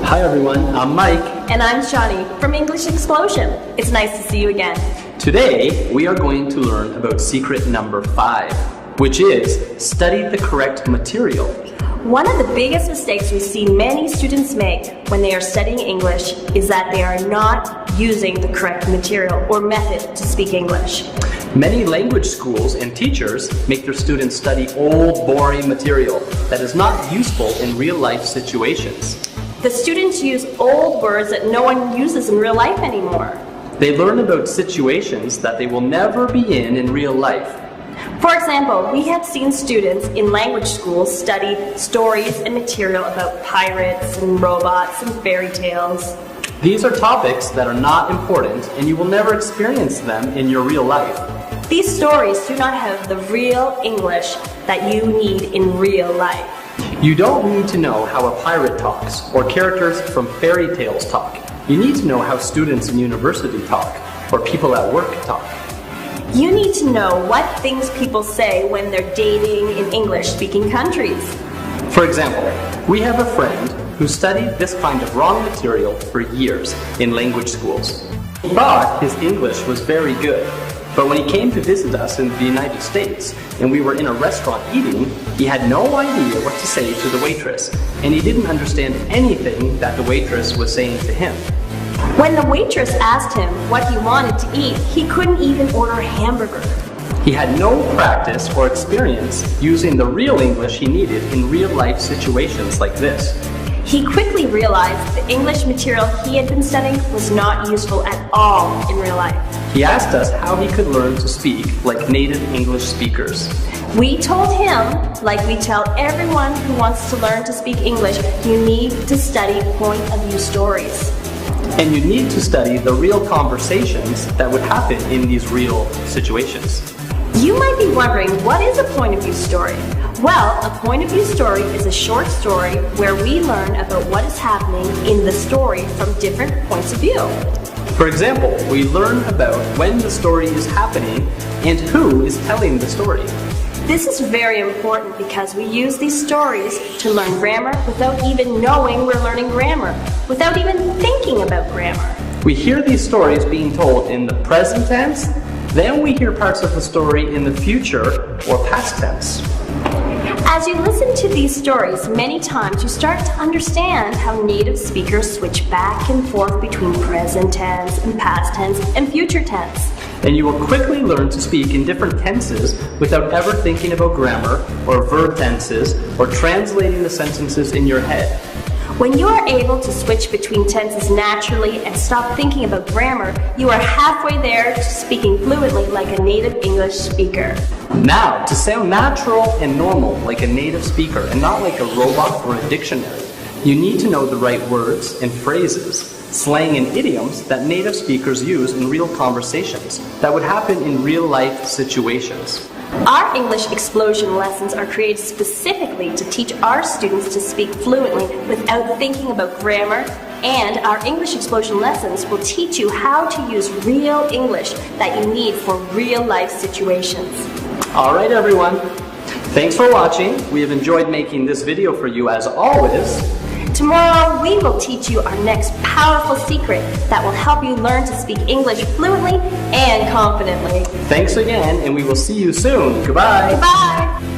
Hi everyone, I'm Mike. And I'm Shani from English Explosion. It's nice to see you again. Today, we are going to learn about secret number 5, which is study the correct material. One of the biggest mistakes we see many students make when they are studying English is that they are not using the correct material or method to speak English. Many language schools and teachers make their students study old, boring material that is not useful in real-life situations. The students use old words that no one uses in real life anymore. They learn about situations that they will never be in real life. For example, we have seen students in language schools study stories and material about pirates and robots and fairy tales. These are topics that are not important and you will never experience them in your real life. These stories do not have the real English that you need in real life. You don't need to know how a pirate talks or characters from fairy tales talk. You need to know how students in university talk or people at work talk. You need to know what things people say when they're dating in English-speaking countries. For example, we have a friend who studied this kind of wrong material for years in language schools. He thought his English was very good, but when he came to visit us in the United States and we were in a restaurant eating, he had no idea what to say to the waitress, and he didn't understand anything that the waitress was saying to him. When the waitress asked him what he wanted to eat, he couldn't even order a hamburger. He had no practice or experience using the real English he needed in real-life situations like this. He quickly realized the English material he had been studying was not useful at all in real life. He asked us how he could learn to speak like native English speakers. We told him, like we tell everyone who wants to learn to speak English, you need to study point-of-view stories. And you need to study the real conversations that would happen in these real situations. You might be wondering, what is a point-of-view story? Well, a point-of-view story is a short story where we learn about what is happening in the story from different points of view. For example, we learn about when the story is happening and who is telling the story. This is very important because we use these stories to learn grammar without even knowing we're learning grammar, without even thinking about grammar. We hear these stories being told in the present tense, then we hear parts of the story in the future or past tense. As you listen to these stories many times, you start to understand how native speakers switch back and forth between present tense and past tense and future tense. And you will quickly learn to speak in different tenses without ever thinking about grammar or verb tenses or translating the sentences in your head. When you are able to switch between tenses naturally and stop thinking about grammar, you are halfway there to speaking fluently like a native English speaker. Now, to sound natural and normal like a native speaker and not like a robot or a dictionary, you need to know the right words and phrases, slang and idioms that native speakers use in real conversations that would happen in real-life situations. Our English Explosion lessons are created specifically to teach our students to speak fluently without thinking about grammar, and our English Explosion lessons will teach you how to use real English that you need for real-life situations. Alright everyone, thanks for watching. We have enjoyed making this video for you as always. Tomorrow, we will teach you our next powerful secret that will help you learn to speak English fluently and confidently. Thanks again, and we will see you soon. Goodbye. Goodbye.